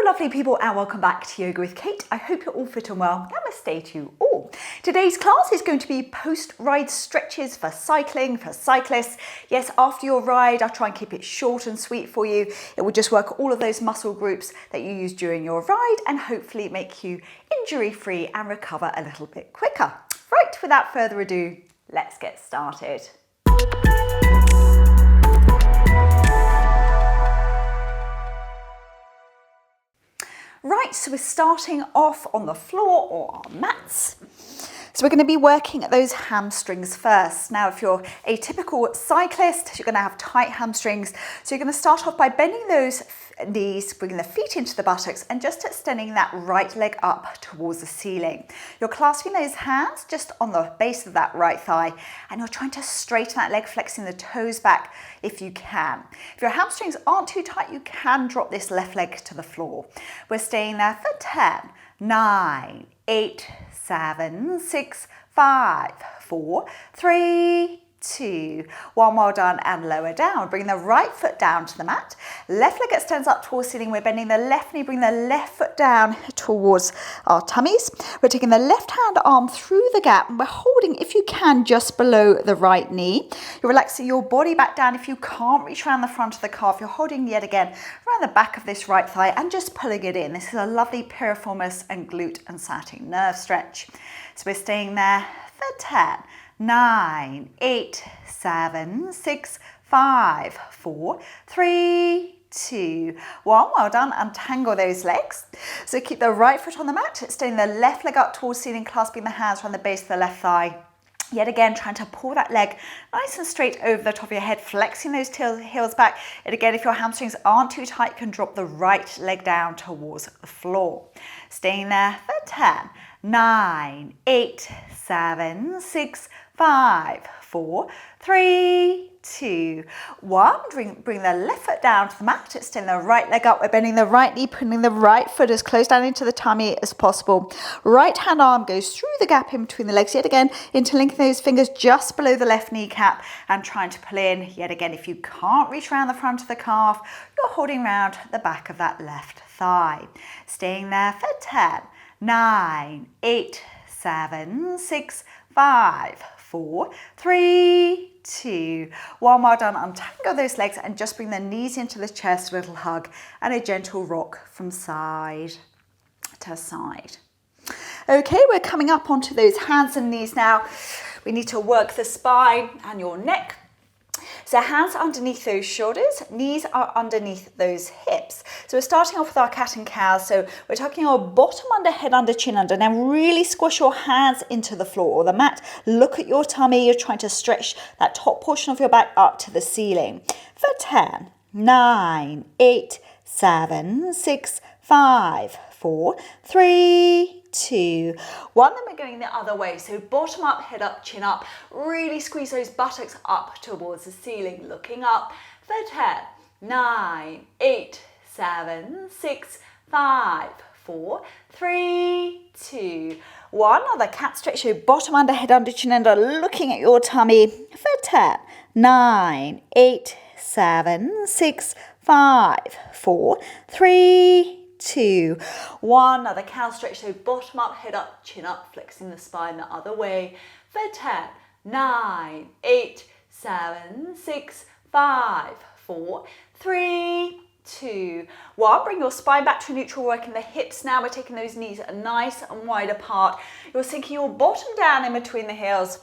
lovely people, and welcome back to Yoga with Kate. I hope you're all fit and well. Namaste to you all. Today's class is going to be post-ride stretches for cycling, for cyclists. Yes, after your ride, I'll try and keep it short and sweet for you. It will just work all of those muscle groups that you use during your ride and hopefully make you injury-free and recover a little bit quicker. Right, without further ado, let's get started. Right, so we're starting off on the floor or our mats. So we're going to be working at those hamstrings first. Now, if you're a typical cyclist, you're going to have tight hamstrings. So you're going to start off by bending those knees, bringing the feet into the buttocks and just extending that right leg up towards the ceiling. You're clasping those hands just on the base of that right thigh and you're trying to straighten that leg, flexing the toes back if you can. If your hamstrings aren't too tight, you can drop this left leg to the floor. We're staying there for 10, 9, 8, 7, 6, 5, 4, 3, 2, 1, well done, and lower down. Bring the right foot down to the mat. Left leg extends up towards the ceiling. We're bending the left knee, bring the left foot down towards our tummies. We're taking the left hand arm through the gap and we're holding, if you can, just below the right knee. You're relaxing your body back down. If you can't reach around the front of the calf, you're holding yet again around the back of this right thigh and just pulling it in. This is a lovely piriformis and glute and sciatic nerve stretch. So we're staying there for 10, 9, 8, 7, 6, 5, 4, 3, 2, 1. Well done. Untangle those legs. So keep the right foot on the mat, extending the left leg up towards ceiling, clasping the hands around the base of the left thigh. Yet again, trying to pull that leg nice and straight over the top of your head, flexing those heels back. And again, if your hamstrings aren't too tight, you can drop the right leg down towards the floor. Staying there for 10, 9, 8, 7, 6, 5, 4, 3, 2, 1. Bring the left foot down to the mat, extend the right leg up. We're bending the right knee, putting the right foot as close down into the tummy as possible. Right hand arm goes through the gap in between the legs, yet again, interlinking those fingers just below the left kneecap and trying to pull in. Yet again, if you can't reach around the front of the calf, you're holding around the back of that left thigh. Staying there for 10, 9, 8, 7, 6, 5, 4, 3, 2, 1. Well done. Untangle those legs and just bring the knees into the chest, a little hug and a gentle rock from side to side. Okay, we're coming up onto those hands and knees now. We need to work the spine and your neck. So hands underneath those shoulders, knees are underneath those hips. So we're starting off with our cat and cow. So we're tucking our bottom under, head under, chin under. Now really squash your hands into the floor or the mat. Look at your tummy. You're trying to stretch that top portion of your back up to the ceiling. For 10, 9, 8, 7, 6, 5, 4, 3, 2, 1. Then we're going the other way. So bottom up, head up, chin up. Really squeeze those buttocks up towards the ceiling. Looking up for 10, 9, 8, 7, 6, 5, 4, 3, 2, 1. Another cat stretch. So bottom under, head under, chin under. Looking at your tummy for 10, 9, 8, 7, 6, 5, 4, 3, 2, 1. Another cow stretch. So bottom up, head up, chin up, flexing the spine the other way for 10, 9, 8, 7, 6, 5, 4, 3, 2, 1. Bring your spine back to neutral, working the hips now. We're taking those knees nice and wide apart. You're sinking your bottom down in between the heels.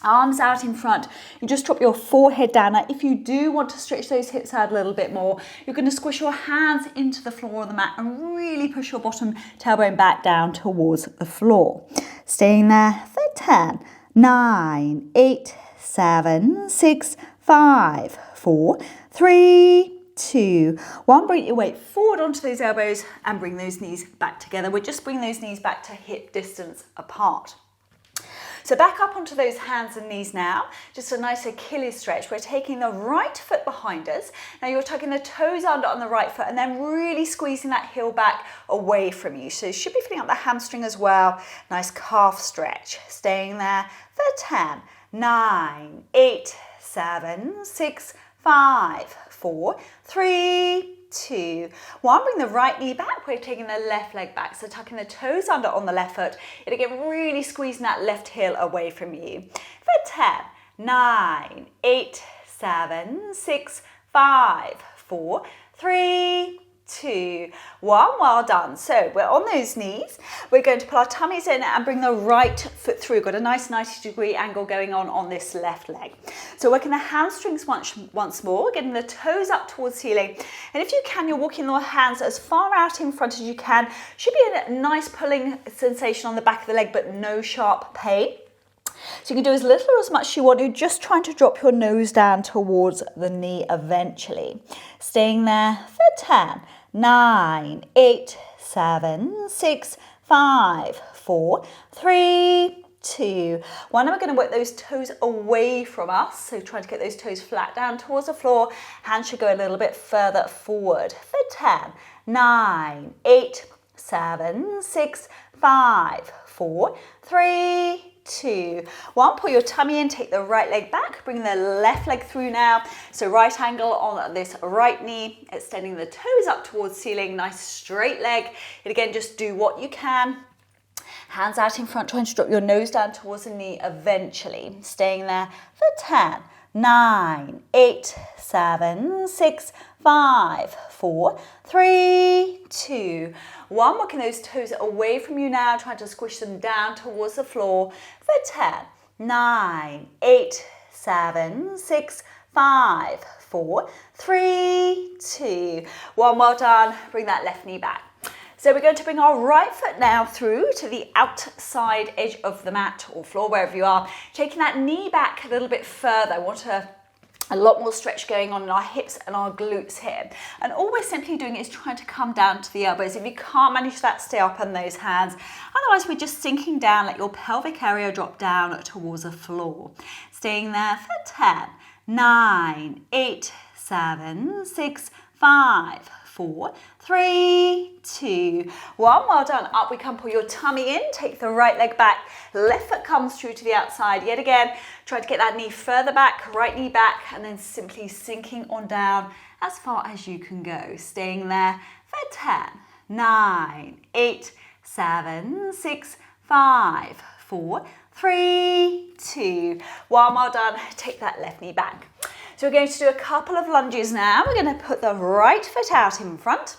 Arms out in front. You just drop your forehead down. Now, if you do want to stretch those hips out a little bit more, you're going to squish your hands into the floor of the mat and really push your bottom tailbone back down towards the floor. Staying there for 10, 9, 8, 7, 6, 5, 4, 3, 2, 1. Bring your weight forward onto those elbows and bring those knees back together. We're just bringing those knees back to hip distance apart. So back up onto those hands and knees now, just a nice Achilles stretch. We're taking the right foot behind us. Now you're tucking the toes under on the right foot and then really squeezing that heel back away from you. So you should be feeling up the hamstring as well. Nice calf stretch. Staying there for 10, 9, 8, 7, 6, 5, 4, 3, 2, 1. Bring the right knee back. We're taking the left leg back. So tucking the toes under on the left foot. And again, really squeezing that left heel away from you. For 10, 9, 8, 7, 6, 5, 4, 3, 2, 1. Well done. So we're on those knees. We're going to pull our tummies in and bring the right foot through. Got a nice 90-degree angle going on this left leg. So working the hamstrings once more, getting the toes up towards the ceiling. And if you can, you're walking your hands as far out in front as you can. Should be a nice pulling sensation on the back of the leg, but no sharp pain. So you can do as little or as much as you want. You're just trying to drop your nose down towards the knee eventually. Staying there for 10, 9, 8, 7, 6, 5, 4, 3, 2, 1. And we're going to work those toes away from us. So trying to get those toes flat down towards the floor. Hands should go a little bit further forward. For 10, 9, 8, 7, 6, 5, 4, 3, 2, 1. Pull your tummy in, take the right leg back, bring the left leg through now. So right angle on this right knee, extending the toes up towards ceiling, nice straight leg. And again, just do what you can. Hands out in front, trying to drop your nose down towards the knee eventually. Staying there for 10, 9, 8, 7, 6, 5, 4, 3, 2, 1. Working those toes away from you now, trying to squish them down towards the floor for 10, 9, 8, 7, 6, 5, 4, 3, 2, 1. Well done. Bring that left knee back. So we're going to bring our right foot now through to the outside edge of the mat or floor, wherever you are. Taking that knee back a little bit further. I want a lot more stretch going on in our hips and our glutes here. And all we're simply doing is trying to come down to the elbows. If you can't manage that, stay up on those hands. Otherwise, we're just sinking down, let your pelvic area drop down towards the floor. Staying there for 10, 9, 8, 7, 6, 5, 4, 3, 2, 1. Well done. Up we come. Pull your tummy in. Take the right leg back. Left foot comes through to the outside. Yet again, try to get that knee further back, right knee back, and then simply sinking on down as far as you can go. Staying there for 10, 9, 8, 7, 6, 5, 4, 3, 2, 1. Well done. Take that left knee back. So we're going to do a couple of lunges now. We're going to put the right foot out in front.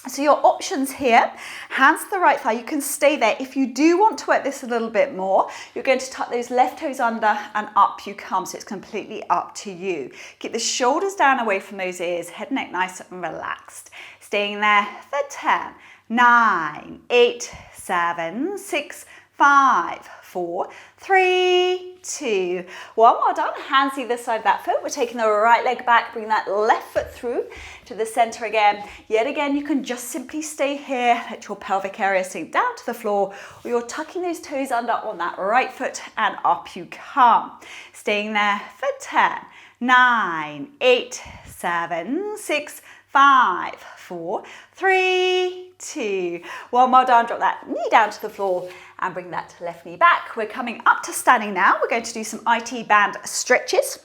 So your options here, hands to the right thigh, you can stay there. If you do want to work this a little bit more, you're going to tuck those left toes under and up you come. So it's completely up to you. Keep the shoulders down away from those ears, head and neck nice and relaxed. Staying there for 10, 9, 8, 7, 6, 5, 4, 3, 2, 1. Well done. Hands either side of that foot. We're taking the right leg back, bring that left foot through to the center again. Yet again, you can just simply stay here. Let your pelvic area sink down to the floor, or you're tucking those toes under on that right foot and up you come. Staying there for 10, 9, 8, 7, 6, 5, 4, 3, 2, 1. Well done. Drop that knee down to the floor and bring that left knee back. We're coming up to standing now. We're going to do some IT band stretches.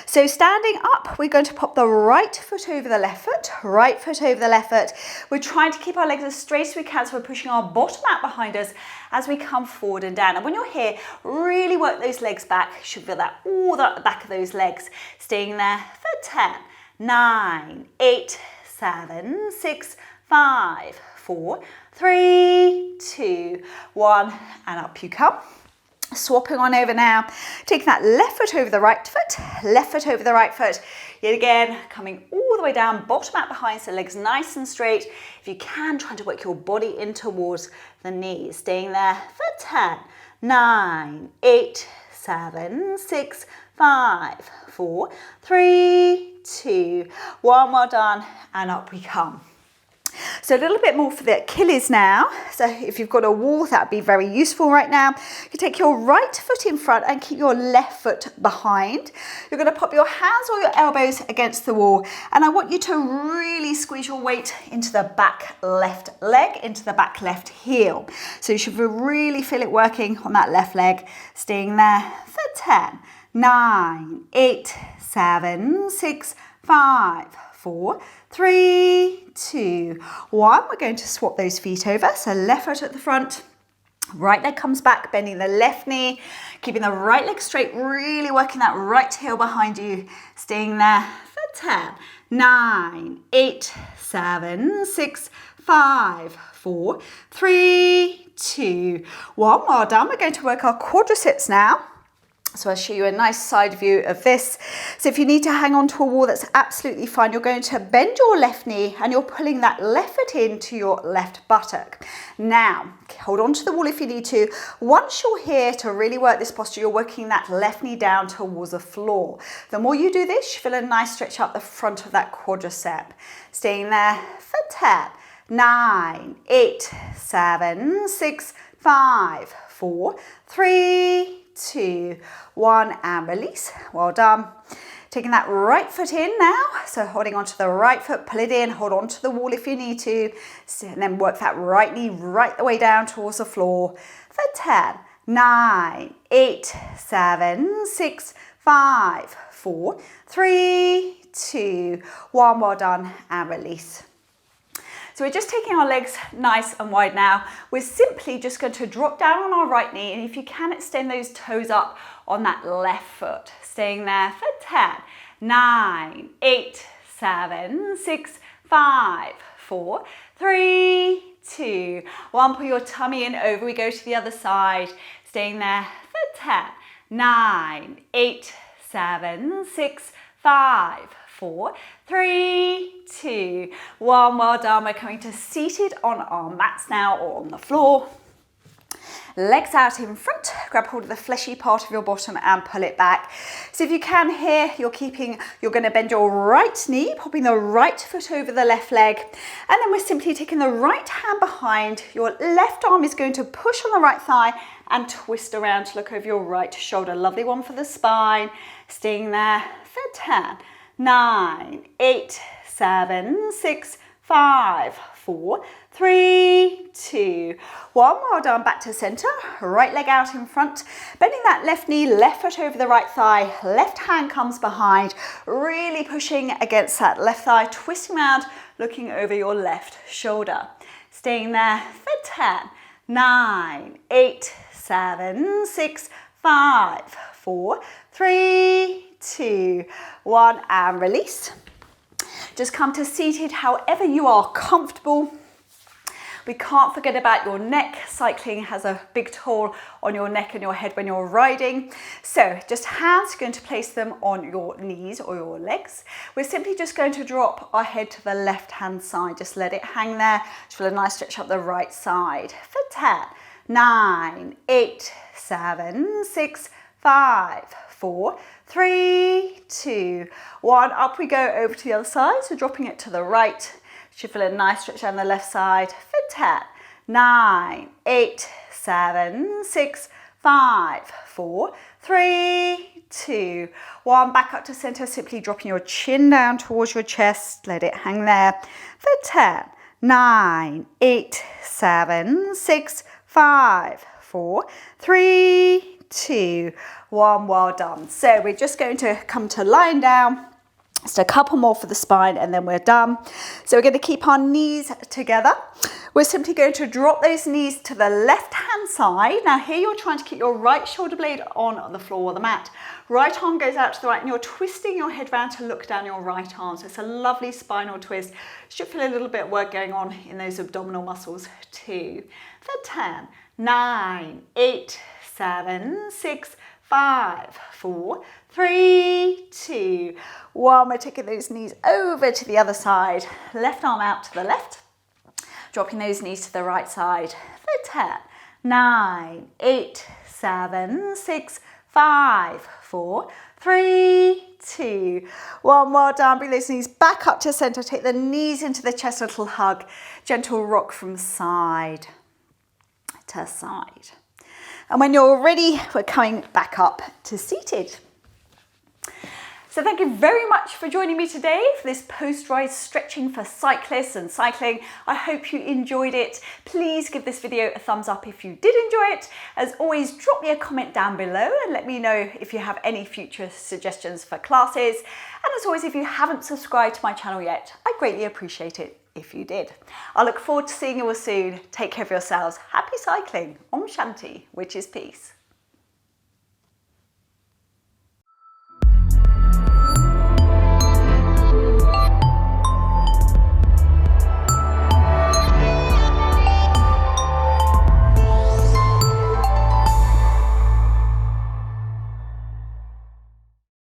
So standing up, we're going to pop the right foot over the left foot, right foot over the left foot. We're trying to keep our legs as straight as we can, so we're pushing our bottom out behind us as we come forward and down. And when you're here, really work those legs back. You should feel that all at the back of those legs. Staying there for 10, 9, 8, 7, 6, 5, 4, 3, 2, 1, and up you come. Swapping on over now, taking that left foot over the right foot, left foot over the right foot. Yet again, coming all the way down, bottom out behind, so legs nice and straight. If you can, try to work your body in towards the knees. Staying there for 10, 9, 8, 7, 6, 5, 4, 3, 2, 1. Well done, and up we come. So a little bit more for the Achilles now. So if you've got a wall, that would be very useful right now. You take your right foot in front and keep your left foot behind. You're going to pop your hands or your elbows against the wall. And I want you to really squeeze your weight into the back left leg, into the back left heel. So you should really feel it working on that left leg. Staying there for 10, 9, 8, 7, 6, 5, 4, 3, 2, 1. We're going to swap those feet over. So left foot at the front, right leg comes back, bending the left knee, keeping the right leg straight, really working that right heel behind you, staying there for 10, 9, 8, 7, 6, 5, 4, 3, 2, 1. Well done. We're going to work our quadriceps now. So I'll show you a nice side view of this. So if you need to hang on to a wall, that's absolutely fine. You're going to bend your left knee and you're pulling that left foot into your left buttock. Now, hold on to the wall if you need to. Once you're here to really work this posture, you're working that left knee down towards the floor. The more you do this, you feel a nice stretch up the front of that quadricep. Staying there for 10, 9, 8, 7, 6, 5, 4, 3, 2, 1, and release. Well done. Taking that right foot in now. So holding onto the right foot, pull it in, hold on to the wall if you need to. And then work that right knee right the way down towards the floor for 10, 9, 8, 7, 6, 5, 4, 3, 2, 1. Well done, and release. So we're just taking our legs nice and wide now. We're simply just going to drop down on our right knee, and if you can, extend those toes up on that left foot. Staying there for 10, 9, 8, 7, 6, 5, 4, 3, 2, 1. Pull your tummy in, over we go to the other side. Staying there for 10, 9, 8, 7, 6, 5, 4, 3, 2, 1. Well done. We're coming to seated on our mats now, or on the floor. Legs out in front, grab hold of the fleshy part of your bottom and pull it back. So if you can here, you're going to bend your right knee, popping the right foot over the left leg. And then we're simply taking the right hand behind. Your left arm is going to push on the right thigh and twist around to look over your right shoulder. Lovely one for the spine. Staying there for 10, 9, 8, 7, 6, 5, 4, 3, 2, 1. Well done. Back to center. Right leg out in front. Bending that left knee, left foot over the right thigh. Left hand comes behind. Really pushing against that left thigh. Twisting around, looking over your left shoulder. Staying there for 10, 9, 8, 7, 6, 5, 4, 3, 2, 1, and release. Just come to seated however you are comfortable. We can't forget about your neck. Cycling has a big toll on your neck and your head when you're riding. So just hands, you're going to place them on your knees or your legs. We're simply just going to drop our head to the left hand side. Just let it hang there. Just feel a nice stretch up the right side. For 10, 9, 8, 7, 6, 5, 4, 3, 2, 1. Up we go over to the other side. So dropping it to the right. Should feel a nice stretch down the left side for 10, 9, 8, 7, 6, 5, 4, 3, 2, 1. Back up to center, simply dropping your chin down towards your chest. Let it hang there for 10, 9, 8, 7, 6, 5, 4, 3, 2, 1. Well done. So we're just going to come to lying down. Just a couple more for the spine and then we're done. So we're going to keep our knees together. We're simply going to drop those knees to the left hand side. Now here you're trying to keep your right shoulder blade on the floor or the mat. Right arm goes out to the right and you're twisting your head round to look down your right arm. So it's a lovely spinal twist. Should feel a little bit of work going on in those abdominal muscles too. For 10, 9, 8, 7, 6, 5, 4, 3, 2, 1. We're taking those knees over to the other side. Left arm out to the left. Dropping those knees to the right side. For 10, 9, 8, 7, 6, 5, 4, 3, 2, 1. Well done. Bring those knees back up to center. Take the knees into the chest, a little hug. Gentle rock from side to side. And when you're ready, we're coming back up to seated. So thank you very much for joining me today for this post-rise stretching for cyclists and cycling. I hope you enjoyed it. Please give this video a thumbs up if you did enjoy it. As always, drop me a comment down below and let me know if you have any future suggestions for classes. And as always, if you haven't subscribed to my channel yet, I greatly appreciate it if you did. I look forward to seeing you all soon. Take care of yourselves. Happy cycling. Om Shanti, which is peace.